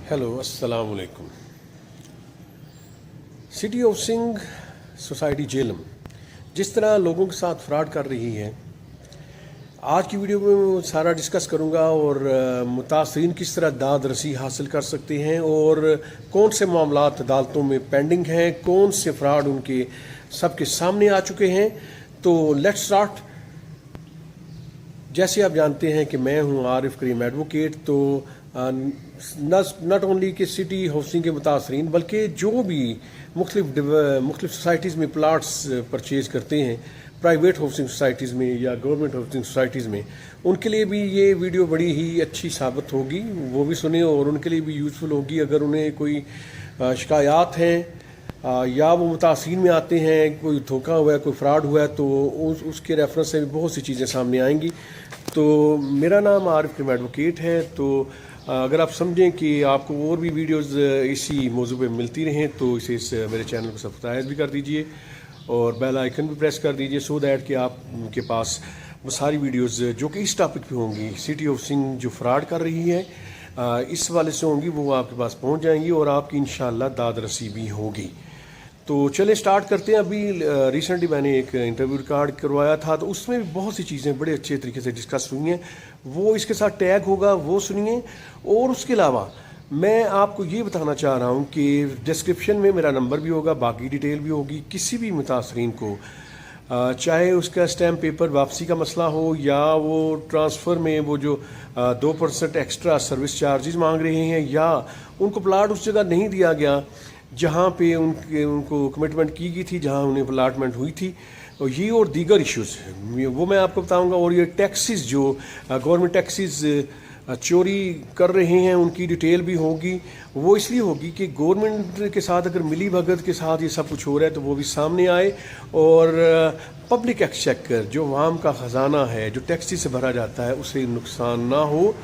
Hello अस्सलाम वालेकुम। City housing society Jhelum जिस तरह लोगों के साथ फ्रॉड कर रही है, आज की वीडियो में मैं सारा डिस्कस करूंगा और मुतासरीन किस तरह दाद रसी हासिल कर सकते हैं और कौन से मामलात अदालतों में पेंडिंग हैं, कौन से फ्रॉड उनके सबके सामने आ चुके हैं। तो लेट्स स्टार्ट। जैसे आप जानते हैं कि मैं हूं आरिफ करीम एडवोकेट। तो नॉट ओनली कि सिटी हाउसिंग के मुतासरीन बल्कि जो भी मुख्तलिफ सोसाइटीज़ में प्लाट्स परचेज़ करते हैं, प्राइवेट हाउसिंग सोसाइटीज़ में या गवर्नमेंट हाउसिंग सोसाइटीज़ में, उनके लिए भी ये वीडियो बड़ी ही अच्छी साबित होगी। वो भी सुने और उनके लिए भी यूज़फुल होगी। अगर उन्हें कोई शिकायत हैं या वो मुतासरीन में आते हैं, कोई धोखा हुआ है, कोई फ्रॉड हुआ है, तो उसके रेफरेंस से भी बहुत सी चीज़ें सामने आएंगी। तो मेरा नाम आरिफ करीम एडवोकेट है। तो अगर आप समझें कि आपको और भी वीडियोस इसी मौजू पे मिलती रहें तो इसे मेरे चैनल को सब्सक्राइब भी कर दीजिए और बेल आइकन भी प्रेस कर दीजिए, सो दैट कि आपके पास वो सारी वीडियोस जो कि इस टॉपिक पे होंगी, सिटी हाउसिंग जो फ्रॉड कर रही है इस वाले से होंगी, वो आपके पास पहुंच जाएंगी और आपकी इंशाल्लाह दाद रसी भी होगी। तो चलें स्टार्ट करते हैं। अभी रिसेंटली मैंने एक इंटरव्यू रिकॉर्ड करवाया था, तो उसमें भी बहुत सी चीज़ें बड़े अच्छे तरीके से डिस्कस हुई हैं। वो इसके साथ टैग होगा, वो सुनिए। और उसके अलावा मैं आपको ये बताना चाह रहा हूँ कि डिस्क्रिप्शन में मेरा नंबर भी होगा, बाकी डिटेल भी होगी। किसी भी मुतासरीन को चाहे उसका स्टैम्प पेपर वापसी का मसला हो या वो ट्रांसफ़र में वो जो 2% एक्स्ट्रा सर्विस चार्जेस मांग रहे हैं, या उनको प्लाट उस जगह नहीं दिया गया जहाँ पे उनको कमिटमेंट की गई थी, जहाँ उन्हें अलाटमेंट हुई थी, और ये और दीगर इश्यूज़ वो मैं आपको बताऊंगा। और ये टैक्सेस जो गवर्नमेंट टैक्सेस चोरी कर रहे हैं, उनकी डिटेल भी होगी। वो इसलिए होगी कि गवर्नमेंट के साथ अगर मिली भगत के साथ ये सब कुछ हो रहा है तो वो भी सामने आए और पब्लिक एक्सचेकर जो आवाम का ख़जाना है, जो टैक्सेस से भरा जाता है, उसे नुकसान ना हो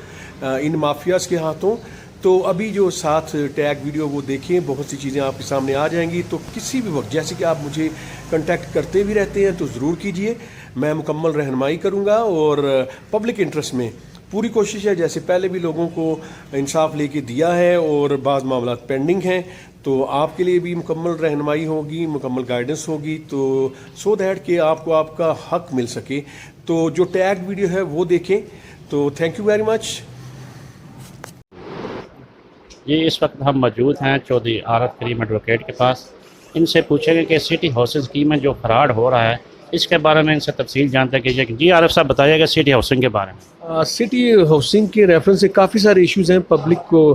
इन माफियाज़ के हाथों। तो अभी जो साथ टैग वीडियो वो देखें, बहुत सी चीज़ें आपके सामने आ जाएंगी। तो किसी भी वक्त जैसे कि आप मुझे कांटेक्ट करते भी रहते हैं तो ज़रूर कीजिए, मैं मुकम्मल रहनुमाई करूँगा और पब्लिक इंटरेस्ट में पूरी कोशिश है। जैसे पहले भी लोगों को इंसाफ लेके दिया है और बाद मामला पेंडिंग हैं, तो आपके लिए भी मुकम्मल रहनुमाई होगी, मुकम्मल गाइडेंस होगी, तो सो दैट कि आपको आपका हक मिल सके। तो जो टैग वीडियो है वो देखें। तो थैंक यू वेरी मच। ये इस वक्त हम मौजूद हैं चौधरी आरिफ करीम एडवोकेट के पास। इनसे पूछेंगे कि सिटी हाउसिंग स्कीम में जो फ्रॉड हो रहा है इसके बारे में इनसे तफसील जानते कीजिए। जी आरिफ साहब बताइएगा सिटी हाउसिंग के बारे में। सिटी हाउसिंग के रेफरेंस से काफ़ी सारे इश्यूज़ हैं, पब्लिक को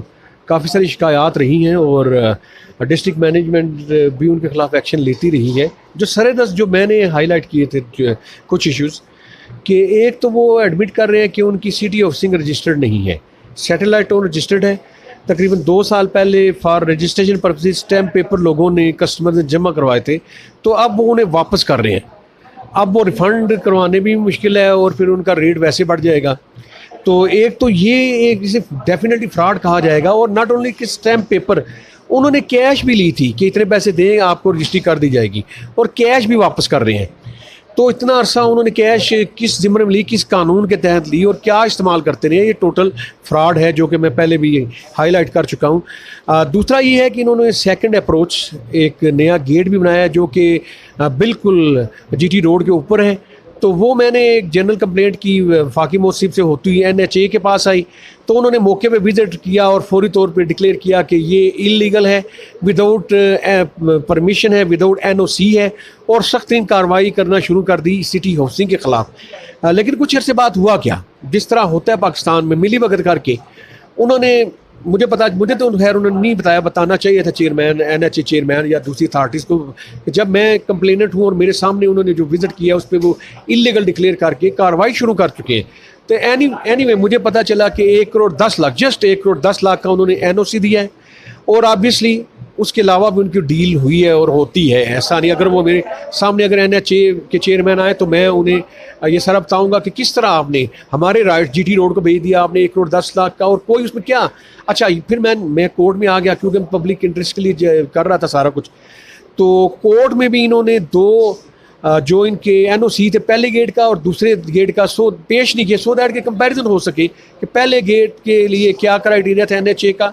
काफ़ी सारी शिकायत रही हैं और डिस्ट्रिक्ट मैनेजमेंट भी उनके खिलाफ एक्शन लेती रही है। जो सरेदस्त जो मैंने हाईलाइट किए थे कुछ इश्यूज़ कि एक तो वो एडमिट कर रहे हैं कि उनकी सिटी हाउसिंग रजिस्टर्ड नहीं है, सैटेलाइट टोन रजिस्टर्ड है। तकरीबन 2 साल पहले for registration purposes stamp paper लोगों ने कस्टमर ने जमा करवाए थे, तो अब वो उन्हें वापस कर रहे हैं। अब वो रिफ़ंड करवाने भी मुश्किल है और फिर उनका रेट वैसे बढ़ जाएगा। तो एक तो ये एक इसे डेफिनेटली फ्रॉड कहा जाएगा। और नॉट ओनली कि स्टैम्प पेपर, उन्होंने कैश भी ली थी कि इतने पैसे दें आपको रजिस्ट्री कर दी जाएगी, और कैश भी वापस कर रहे हैं। तो इतना अरसा उन्होंने कैश किस ज़िम्मे में ली, किस कानून के तहत ली और क्या इस्तेमाल करते रहे, ये टोटल फ्रॉड है, जो कि मैं पहले भी हाईलाइट कर चुका हूँ। दूसरा ये है कि इन्होंने सेकंड अप्रोच एक नया गेट भी बनाया है जो कि बिल्कुल जीटी रोड के ऊपर है। तो वो मैंने एक जनरल कंप्लेंट की फाकी मोहसिब से होती हुई NHA के पास आई, तो उन्होंने मौके पे विज़िट किया और फौरी तौर पे डिक्लेयर किया कि ये इलीगल है, विदाउट परमिशन है, विदाउट NOC है, और सख्त तरीन कार्रवाई करना शुरू कर दी सिटी हाउसिंग के ख़िलाफ़। लेकिन कुछ अर्से बाद हुआ क्या, जिस तरह होता है पाकिस्तान में, मिली भगत करके उन्होंने मुझे तो खैर उन्होंने नहीं बताया, बताना चाहिए था चेयरमैन, NHA चेयरमैन या दूसरी अथॉरिटीज़ को। जब मैं कंप्लेनेंट हूँ और मेरे सामने उन्होंने जो विज़िट किया उस पर वो इलीगल डिक्लेयर करके कार्रवाई शुरू कर चुके हैं। तो एनीवे मुझे पता चला कि 1 करोड़ 10 लाख, जस्ट 1 करोड़ 10 लाख का उन्होंने NOC दिया है, और ऑब्वियसली उसके अलावा भी उनकी डील हुई है और होती है। ऐसा नहीं, अगर वो मेरे सामने अगर NHA के चेयरमैन आए तो मैं उन्हें ये सारा बताऊंगा कि किस तरह आपने हमारे राइट GT रोड को भेज दिया आपने 1 करोड़ 10 लाख का, और कोई उसमें क्या। अच्छा, फिर मैं कोर्ट में आ गया क्योंकि मैं पब्लिक इंटरेस्ट के लिए कर रहा था सारा कुछ। तो कोर्ट में भी इन्होंने 2 जो इनके NOC थे, पहले गेट का और दूसरे गेट का, पेश नहीं किया, सो दैट के कंपैरिजन हो सके कि पहले गेट के लिए क्या क्राइटेरिया था NHA का,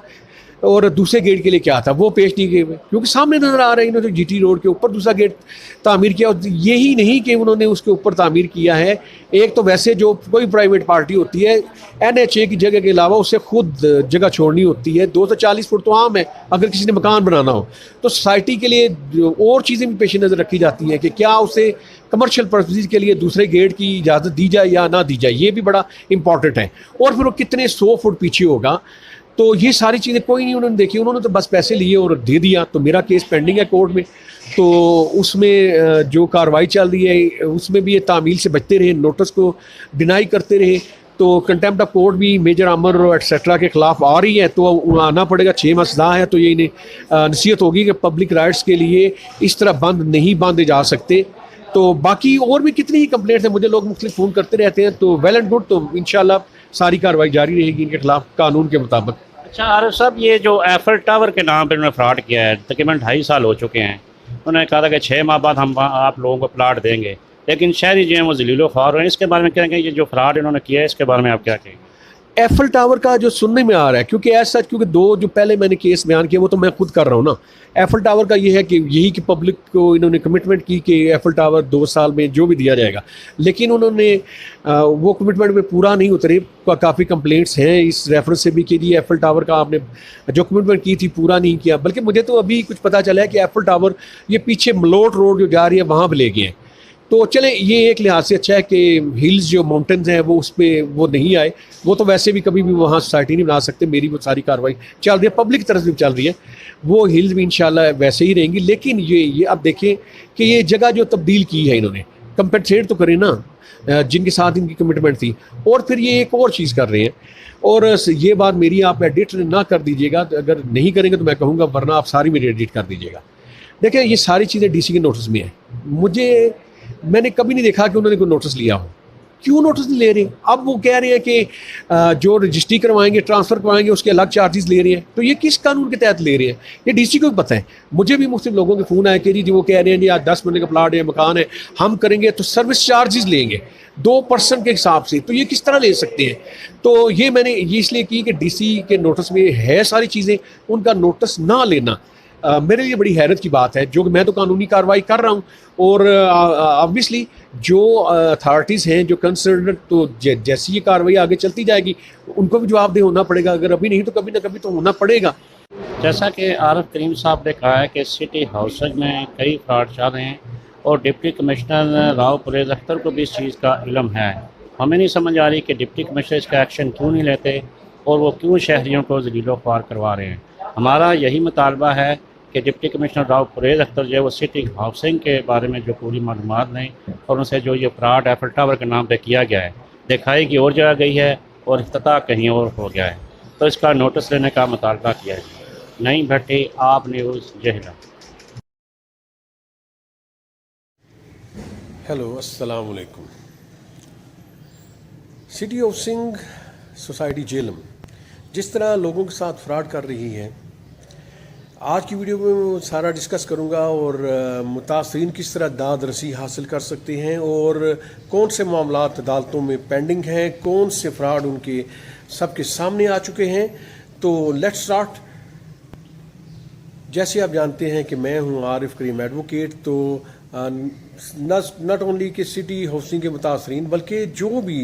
और दूसरे गेट के लिए क्या था वो पेश नहीं किए हुए, क्योंकि सामने नज़र आ रहा है इन्होंने जीटी रोड के ऊपर दूसरा गेट तामीर किया। और यही नहीं कि उन्होंने उसके ऊपर तामीर किया है, एक तो वैसे जो कोई प्राइवेट पार्टी होती है NHA की जगह के अलावा उसे खुद जगह छोड़नी होती है। 240 फुट तो आम है अगर किसी ने मकान बनाना हो, तो सोसाइटी के लिए और चीज़ें भी पेश नज़र रखी जाती हैं कि क्या उसे कमर्शियल पर्पज़ के लिए दूसरे गेट की इजाज़त दी जाए या ना दी जाए, ये भी बड़ा इंपॉर्टेंट है। और फिर वो कितने 100 फुट पीछे होगा, तो ये सारी चीज़ें कोई नहीं उन्होंने देखी, उन्होंने तो बस पैसे लिए और दे दिया। तो मेरा केस पेंडिंग है कोर्ट में, तो उसमें जो कार्रवाई चल रही है उसमें भी ये तामील से बचते रहे, नोटिस को डिनाई करते रहे, तो कंटेम्प्ट ऑफ कोर्ट भी मेजर आमर एक्सेट्रा के ख़िलाफ़ आ रही है, तो आना पड़ेगा। 6 माह सज़ा है, तो ये इन्हें नसीहत होगी कि पब्लिक राइट्स के लिए इस तरह बंद नहीं बांधे जा सकते। तो बाकी और भी कितनी ही कंप्लेंट्स हैं, मुझे लोग मुख्तलिफ फ़ोन करते रहते हैं, तो वेल एंड गुड, तो इंशाल्लाह सारी कार्रवाई जारी रहेगी इनके खिलाफ कानून के मुताबिक। अच्छा आरिफ साहब, ये जो एफल टावर के नाम पर उन्होंने फ्रॉड किया है, तकरीबन 2.5 साल हो चुके हैं। उन्होंने कहा था कि 6 माह बाद हम आप लोगों को प्लाट देंगे, लेकिन शहरी जो हैं वो ज़लीलो ख्वार हैं। इसके बारे में क्या कहेंगे, ये जो फ्रॉड इन्होंने किया है इसके बारे में आप क्या कहेंगे? एफल टावर का जो सुनने में आ रहा है, क्योंकि ऐसा क्योंकि 2 जो पहले मैंने केस बयान किया वो तो मैं खुद कर रहा हूँ ना। एफल टावर का ये है कि यही कि पब्लिक को इन्होंने कमिटमेंट की कि एफल टावर 2 साल में जो भी दिया जाएगा, लेकिन उन्होंने वो कमिटमेंट में पूरा नहीं उतरे। काफ़ी कंप्लेंट्स हैं इस रेफरेंस से भी कि जी एफल टावर का आपने जो कमिटमेंट की थी पूरा नहीं किया। बल्कि मुझे तो अभी कुछ पता चला है कि एफल टावर ये पीछे मलोट रोड जो जा रही है वहाँ पर ले गए हैं। तो चले, ये एक लिहाज से अच्छा है कि हिल्स जो माउंटेन्स हैं वो उस पर वो नहीं आए। वो तो वैसे भी कभी भी वहाँ सोसाइटी नहीं बना सकते, मेरी वो सारी कार्रवाई चल रही है, पब्लिक की तरफ से भी चल रही है, वो हिल्स भी इंशाल्लाह वैसे ही रहेंगी। लेकिन ये अब देखें कि ये जगह जो तब्दील की है इन्होंने, कंपनसेट तो करें ना जिनके साथ इनकी कमिटमेंट थी। और फिर ये एक और चीज़ कर रहे हैं, और ये बात मेरी आप एडिट ना कर दीजिएगा, अगर नहीं करेंगे तो मैं कहूँगा, वरना आप सारी मेरी एडिट कर दीजिएगा। देखें ये सारी चीज़ें DC के नोटिस में है, मैंने कभी नहीं देखा कि उन्होंने कोई नोटिस लिया हो। क्यों नोटिस नहीं ले रहे? अब वो कह रहे हैं कि जो रजिस्ट्री करवाएंगे, ट्रांसफ़र करवाएंगे, उसके अलग चार्जेस ले रहे हैं। तो ये किस कानून के तहत ले रहे हैं? ये DC को भी पता है। मुझे भी मुख्तलिफ लोगों के फ़ोन आए कि जी वो कह रहे हैं जी आज 10 महीने का प्लाट है, मकान है, हम करेंगे तो सर्विस चार्जेस लेंगे 2% के हिसाब से। तो ये किस तरह ले सकते हैं? तो ये मैंने ये इसलिए की कि DC के नोटिस में है सारी चीज़ें, उनका नोटिस ना लेना मेरे लिए बड़ी हैरत की बात है। जो मैं तो कानूनी कार्रवाई कर रहा हूँ, और ऑब्वियसली जो अथॉरिटीज़ हैं जो कंसर्न, तो जैसी ये कार्रवाई आगे चलती जाएगी उनको भी जवाबदेह होना पड़ेगा। अगर अभी नहीं तो कभी ना कभी तो होना पड़ेगा। जैसा कि आरिफ करीम साहब ने कहा है कि सिटी हाउसिंग में कई फ्रॉड चल रहे हैं, और डिप्टी कमिश्नर राव परवेज़ अख्तर को भी इस चीज़ का इल्म है। हमें नहीं समझ आ रही कि डिप्टी कमिश्नर इसका एक्शन क्यों नहीं लेते, और वो क्यों शहरियों को ज़लीलो ख्वार करवा रहे हैं। हमारा यही मुतालबा है कि डिप्टी कमिश्नर राव परवेज़ अख्तर जो है वो सिटी हाउसिंग के बारे में जो पूरी मालूमात लें, और उनसे जो ये फ्रॉड एफल टावर के नाम पे किया गया है, दिखाई की और जगह गई है और इफ्तिताह कहीं और हो गया है, तो इसका नोटिस लेने का मुतालबा किया है। नईम भट्टी, आप न्यूज़, जहला। हेलो, अस्सलाम वालेकुम। सिटी हाउसिंग सोसाइटी जेलम जिस तरह लोगों के साथ फ्रॉड कर रही है, आज की वीडियो में मैं सारा डिस्कस करूंगा, और मुतासरीन किस तरह दाद रसी हासिल कर सकते हैं, और कौन से मामलात अदालतों में पेंडिंग हैं, कौन से फ्रॉड उनके सबके सामने आ चुके हैं। तो लेट्स स्टार्ट। जैसे आप जानते हैं कि मैं हूं आरिफ करीम एडवोकेट, तो नॉट ओनली कि सिटी हाउसिंग के मुतासरीन बल्कि जो भी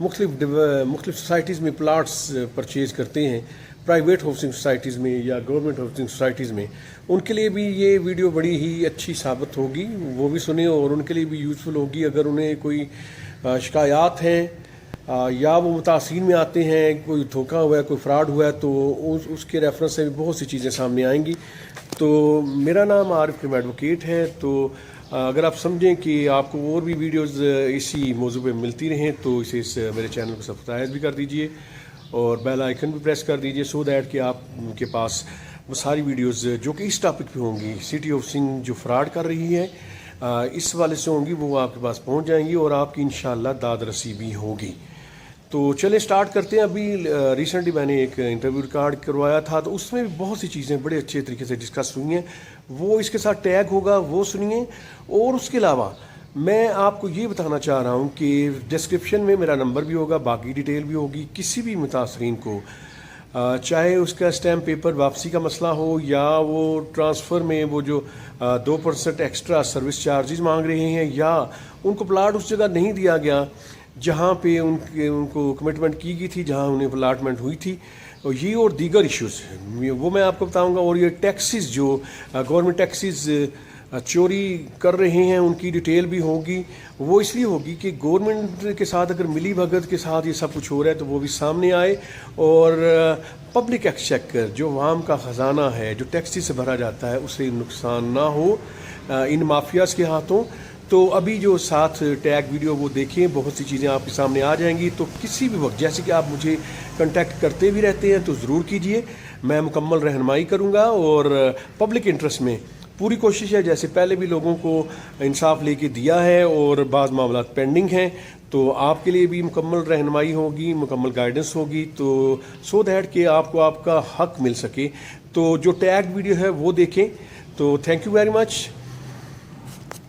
मुख्तलिफ सोसाइटीज़ में प्लाट्स परचेज़ करते हैं, प्राइवेट हाउसिंग सोसाइटीज़ में या गवर्नमेंट हाउसिंग सोसाइटीज़ में, उनके लिए भी ये वीडियो बड़ी ही अच्छी साबित होगी। वो भी सुने और उनके लिए भी यूज़फुल होगी। अगर उन्हें कोई शिकायत हैं या वो मुतासिर में आते हैं, कोई धोखा हुआ है, कोई फ्रॉड हुआ है, तो उसके रेफरेंस से भी बहुत सी चीज़ें सामने आएंगी। तो मेरा नाम आरिफ करीम एडवोकेट है। तो अगर आप समझें कि आपको और भी वीडियोस इसी मौजू पे मिलती रहें, तो इसे मेरे चैनल को सब्सक्राइब भी कर दीजिए और बेल आइकन भी प्रेस कर दीजिए, सो दैट कि आपके पास वो सारी वीडियोस जो कि इस टॉपिक पे होंगी, सिटी हाउसिंग जो फ्रॉड कर रही है इस वाले से होंगी, वो आपके पास पहुंच जाएंगी और आपकी इंशाल्लाह दाद रसी भी होगी। तो चलें स्टार्ट करते हैं। अभी रिसेंटली मैंने एक इंटरव्यू रिकॉर्ड करवाया था, तो उसमें भी बहुत सी चीज़ें बड़े अच्छे तरीके से डिस्कस हुई हैं। वो इसके साथ टैग होगा, वो सुनिए। और उसके अलावा मैं आपको ये बताना चाह रहा हूँ कि डिस्क्रिप्शन में मेरा नंबर भी होगा, बाकी डिटेल भी होगी। किसी भी मुतासरीन को चाहे उसका स्टैम्प पेपर वापसी का मसला हो या वो ट्रांसफ़र में वो जो 2% एक्स्ट्रा सर्विस चार्जेस मांग रहे हैं, या उनको प्लाट उस जगह नहीं दिया गया जहाँ पे उनको कमिटमेंट की गई थी, जहाँ उन्हें अलाटमेंट हुई थी, और ये और दीगर इश्यूज़ वो मैं आपको बताऊंगा। और ये टैक्सेस जो गवर्नमेंट टैक्सेस चोरी कर रहे हैं उनकी डिटेल भी होगी। वो इसलिए होगी कि गवर्नमेंट के साथ अगर मिली भगत के साथ ये सब कुछ हो रहा है तो वो भी सामने आए, और पब्लिक एक्सचेकर जो आवाम का ख़जाना है जो टैक्सेस से भरा जाता है उसे नुकसान ना हो इन माफियाज़ के हाथों। तो अभी जो साथ टैग वीडियो वो देखें, बहुत सी चीज़ें आपके सामने आ जाएंगी। तो किसी भी वक्त जैसे कि आप मुझे कांटेक्ट करते भी रहते हैं तो ज़रूर कीजिए, मैं मुकम्मल रहनुमाई करूँगा। और पब्लिक इंटरेस्ट में पूरी कोशिश है, जैसे पहले भी लोगों को इंसाफ लेके दिया है और बाज़ मामला पेंडिंग हैं, तो आपके लिए भी मुकम्मल रहनुमाई होगी, मुकम्मल गाइडेंस होगी, तो सो दैट कि आपको आपका हक मिल सके। तो जो टैग वीडियो है वो देखें। तो थैंक यू वेरी मच।